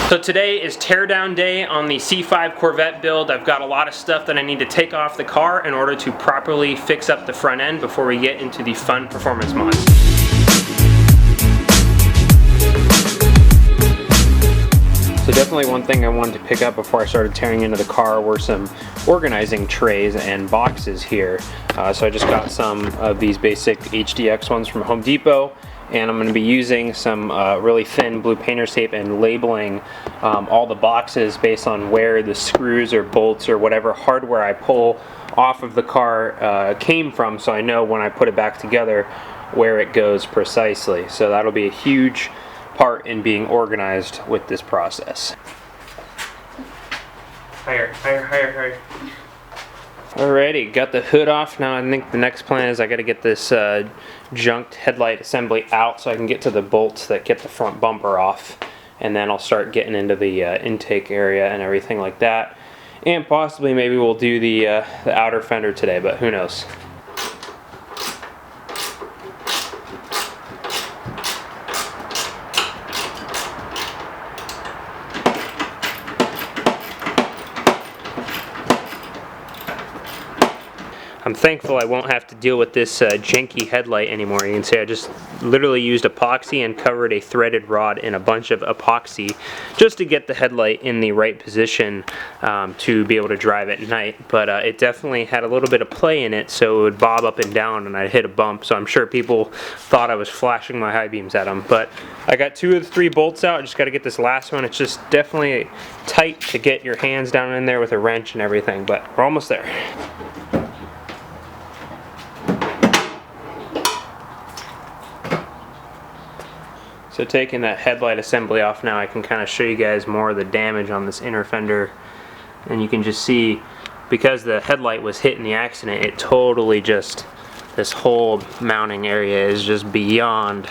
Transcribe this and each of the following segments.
So today is teardown day on the C5 Corvette build. I've got a lot of stuff that I need to take off the car in order to properly fix up the front end before we get into the fun performance mods. So definitely one thing I wanted to pick up before I started tearing into the car were some organizing trays and boxes here. So I just got some of these basic HDX ones from Home Depot, and I'm going to be using some really thin blue painter's tape and labeling all the boxes based on where the screws or bolts or whatever hardware I pull off of the car came from, so I know when I put it back together where it goes precisely. So that'll be a huge part in being organized with this process. Higher, higher, higher, higher. Alrighty, got the hood off. Now I think the next plan is I got to get this junked headlight assembly out so I can get to the bolts that get the front bumper off, and then I'll start getting into the intake area and everything like that, and possibly maybe we'll do the outer fender today, but who knows. I'm thankful I won't have to deal with this janky headlight anymore. You can see I just literally used epoxy and covered a threaded rod in a bunch of epoxy just to get the headlight in the right position to be able to drive at night. But it definitely had a little bit of play in it, so it would bob up and down and I'd hit a bump. So I'm sure people thought I was flashing my high beams at them. But I got 2 of the 3 bolts out. I just got to get this last one. It's just definitely tight to get your hands down in there with a wrench and everything, but we're almost there. So taking that headlight assembly off now, I can kind of show you guys more of the damage on this inner fender. And you can just see, because the headlight was hit in the accident, it totally just, this whole mounting area is just beyond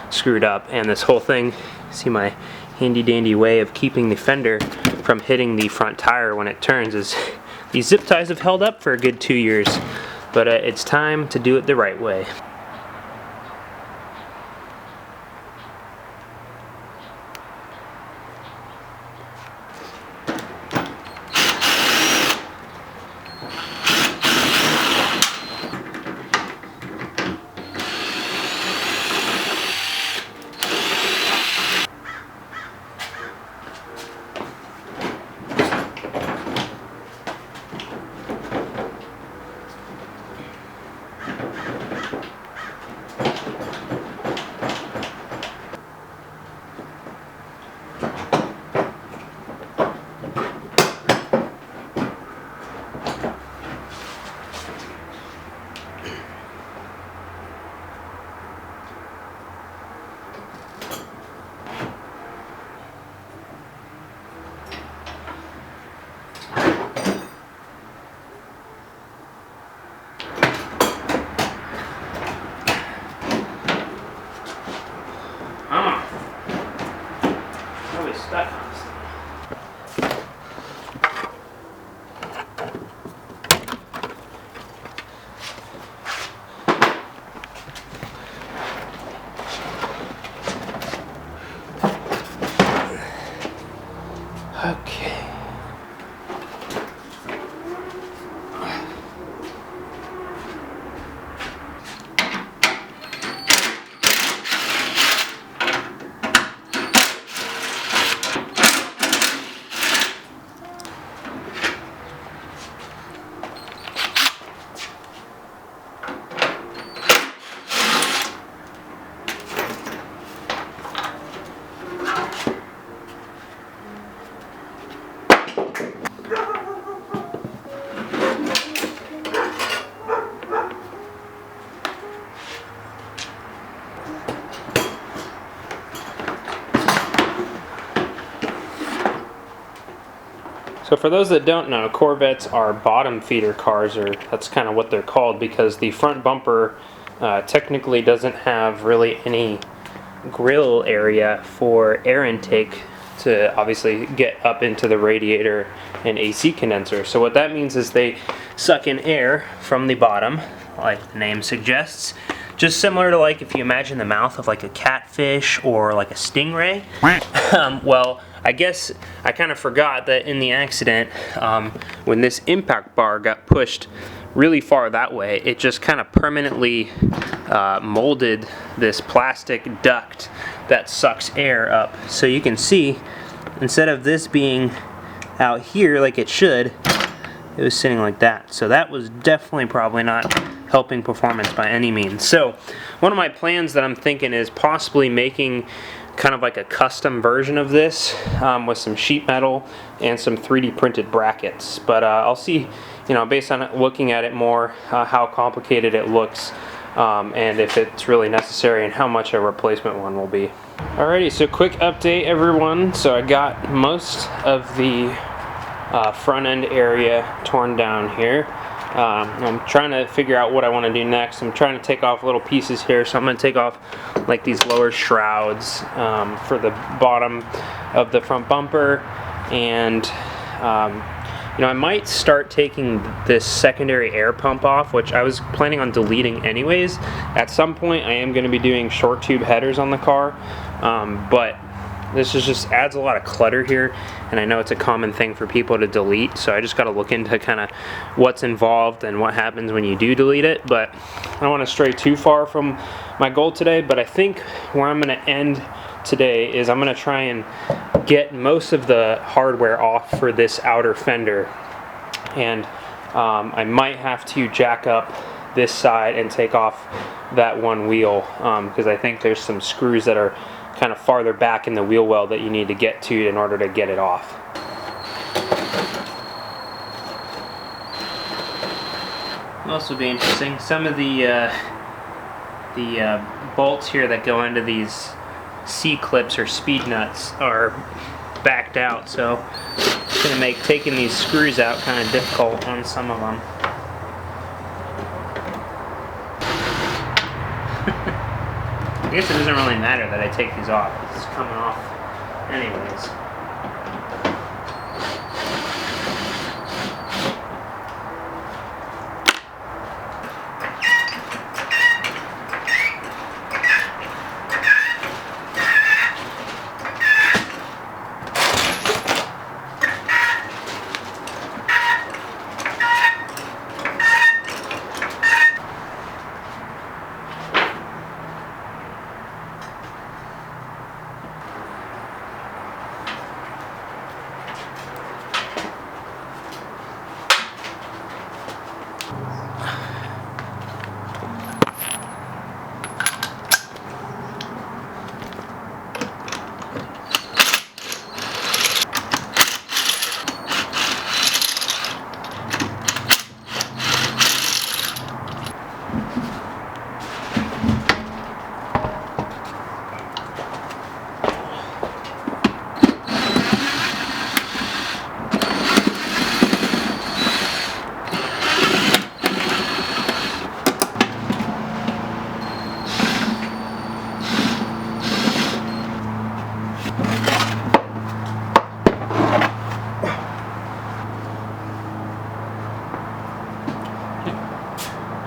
screwed up. And this whole thing, see my handy dandy way of keeping the fender from hitting the front tire when it turns is, these zip ties have held up for a good 2 years. But it's time to do it the right way. Stuck on this thing. Okay. So for those that don't know, Corvettes are bottom feeder cars, or that's kind of what they're called, because the front bumper technically doesn't have really any grill area for air intake to obviously get up into the radiator and AC condenser. So what that means is they suck in air from the bottom, like the name suggests, just similar to, like, if you imagine the mouth of like a catfish or like a stingray. Well, I guess I kind of forgot that in the accident, when this impact bar got pushed really far that way, it just kind of permanently molded this plastic duct that sucks air up. So you can see, instead of this being out here like it should, it was sitting like that. So that was definitely probably not helping performance by any means. So one of my plans that I'm thinking is possibly making kind of like a custom version of this with some sheet metal and some 3D printed brackets. But I'll see, you know, based on looking at it more, how complicated it looks and if it's really necessary and how much a replacement one will be. Alrighty, so quick update everyone. So I got most of the front end area torn down here. I'm trying to figure out what I want to do next. I'm trying to take off little pieces here, so I'm going to take off like these lower shrouds for the bottom of the front bumper, and you know, I might start taking this secondary air pump off, which I was planning on deleting anyways. At some point I am going to be doing short tube headers on the car, but this just adds a lot of clutter here, and I know it's a common thing for people to delete, so I just got to look into kind of what's involved and what happens when you do delete it. But I don't want to stray too far from my goal today, but I think where I'm going to end today is I'm going to try and get most of the hardware off for this outer fender, and I might have to jack up this side and take off that one wheel, because I think there's some screws that are kind of farther back in the wheel well that you need to get to in order to get it off. It'll also be interesting, some of the bolts here that go into these C-clips or speed nuts are backed out, so it's going to make taking these screws out kind of difficult on some of them. I guess it doesn't really matter that I take these off. It's coming off anyways.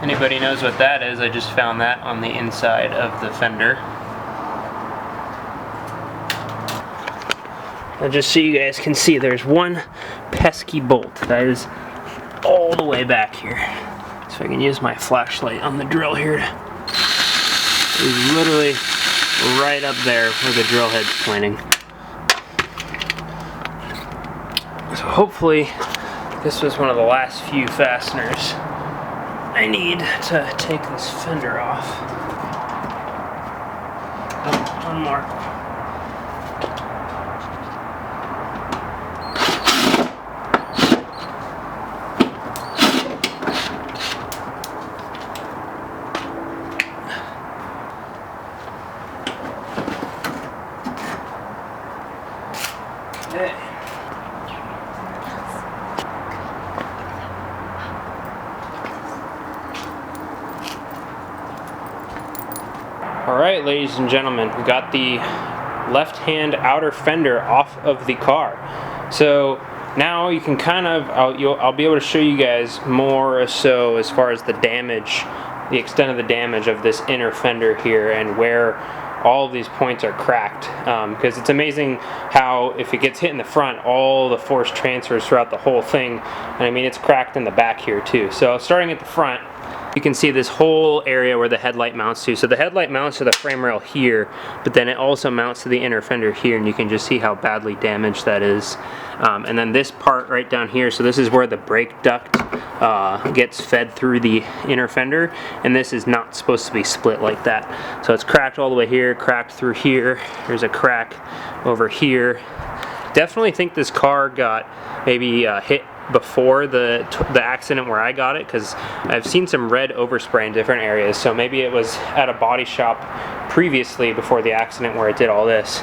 Anybody knows what that is? I just found that on the inside of the fender. And just so you guys can see, there's one pesky bolt that is all the way back here. So I can use my flashlight on the drill here. It's literally right up there where the drill head's pointing. So hopefully this was one of the last few fasteners I need to take this fender off. Oh, one more. Okay. Alright, ladies and gentlemen, we got the left-hand outer fender off of the car. So now you can kind of, I'll be able to show you guys more so as far as the damage, the extent of the damage of this inner fender here, and where all of these points are cracked, because it's amazing how if it gets hit in the front, all the force transfers throughout the whole thing. And I mean, it's cracked in the back here too. So starting at the front, you can see this whole area where the headlight mounts to. So the headlight mounts to the frame rail here, but then it also mounts to the inner fender here, and you can just see how badly damaged that is. And then this part right down here, so this is where the brake duct gets fed through the inner fender, and this is not supposed to be split like that. So it's cracked all the way here, cracked through here, there's a crack over here. Definitely think this car got maybe hit before the accident where I got it, because I've seen some red overspray in different areas, so maybe it was at a body shop previously before the accident where it did all this.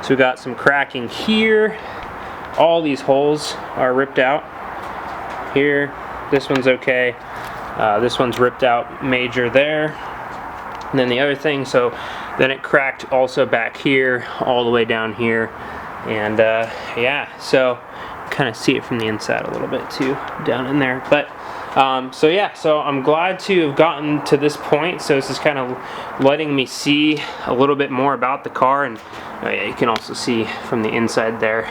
So we got some cracking here. All these holes are ripped out here. This one's okay. This one's ripped out major there. And then the other thing, so then it cracked also back here all the way down here. And yeah, so kind of see it from the inside a little bit too down in there. But so yeah, so I'm glad to have gotten to this point. So this is kind of letting me see a little bit more about the car, and yeah, you can also see from the inside there.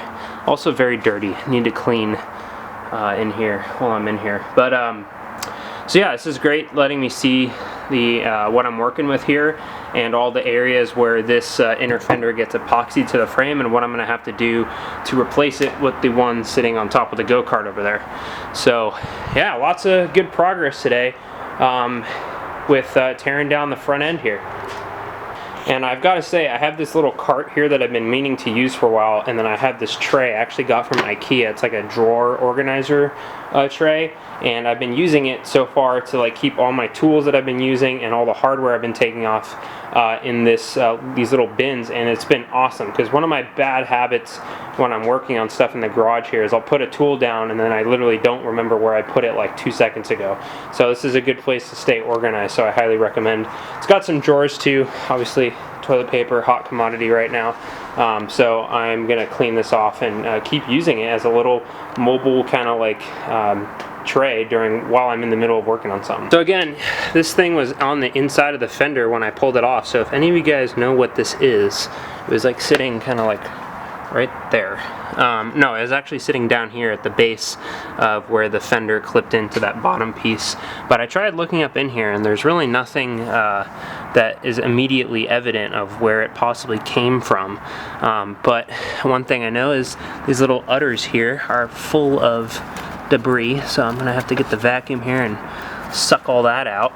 Also very dirty, need to clean in here while I'm in here. But so yeah, this is great, letting me see the what I'm working with here, and all the areas where this inner fender gets epoxied to the frame, and what I'm going to have to do to replace it with the one sitting on top of the go-kart over there. So yeah, lots of good progress today with tearing down the front end here. And I've got to say, I have this little cart here that I've been meaning to use for a while, and then I have this tray I actually got from IKEA. It's like a drawer organizer tray, and I've been using it so far to like keep all my tools that I've been using and all the hardware I've been taking off in this these little bins, and it's been awesome. Because one of my bad habits when I'm working on stuff in the garage here is I'll put a tool down and then I literally don't remember where I put it like 2 seconds ago. So this is a good place to stay organized, so I highly recommend. It's got some drawers too, obviously toilet paper, hot commodity right now. So I'm gonna clean this off and keep using it as a little mobile kind of like tray while I'm in the middle of working on something. So again, this thing was on the inside of the fender when I pulled it off. So if any of you guys know what this is, it was like sitting kind of like right there. No, it was actually sitting down here at the base of where the fender clipped into that bottom piece. But I tried looking up in here, and there's really nothing that is immediately evident of where it possibly came from. But one thing I know is these little udders here are full of debris, so I'm gonna have to get the vacuum here and suck all that out.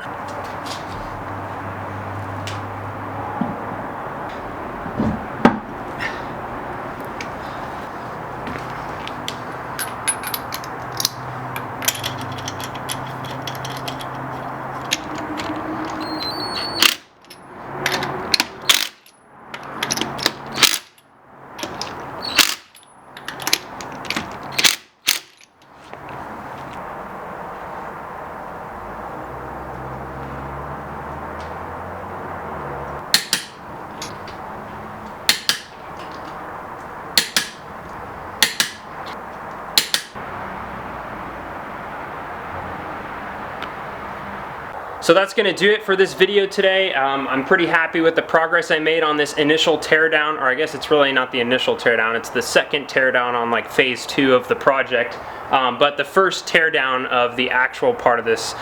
So that's going to do it for this video today. I'm pretty happy with the progress I made on this initial teardown, or I guess it's really not the initial teardown, it's the second teardown on like phase 2 of the project. But the first teardown of the actual part of this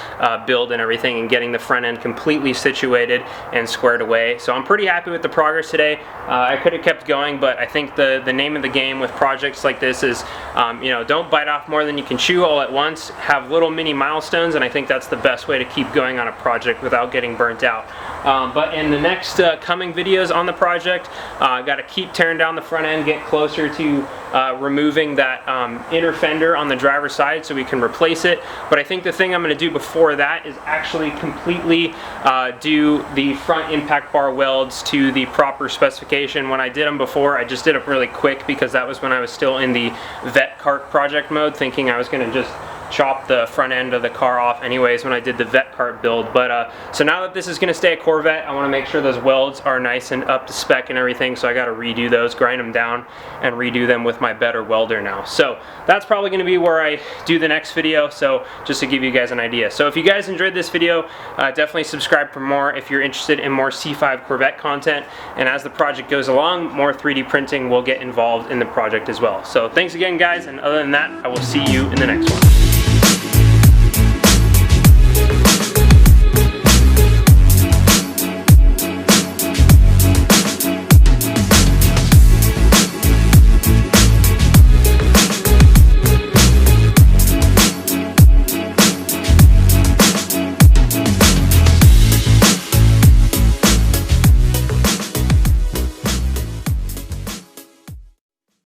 build and everything, and getting the front end completely situated and squared away. So I'm pretty happy with the progress today. I could have kept going, but I think the name of the game with projects like this is, you know, don't bite off more than you can chew all at once. Have little mini milestones, and I think that's the best way to keep going on a project without getting burnt out. But in the next coming videos on the project, I've got to keep tearing down the front end, get closer to removing that inner fender on the driver's side so we can replace it. But I think the thing I'm going to do before that is actually completely do the front impact bar welds to the proper specification. When I did them before, I just did them really quick because that was when I was still in the vet cart project mode, thinking I was going to just chopped the front end of the car off anyways when I did the vet cart build. But so now that this is going to stay a Corvette, I want to make sure those welds are nice and up to spec and everything, so I got to redo those, grind them down and redo them with my better welder now. So that's probably going to be where I do the next video, so just to give you guys an idea. So if you guys enjoyed this video, definitely subscribe for more if you're interested in more C5 Corvette content, and as the project goes along, more 3D printing will get involved in the project as well. So thanks again guys, and other than that, I will see you in the next one.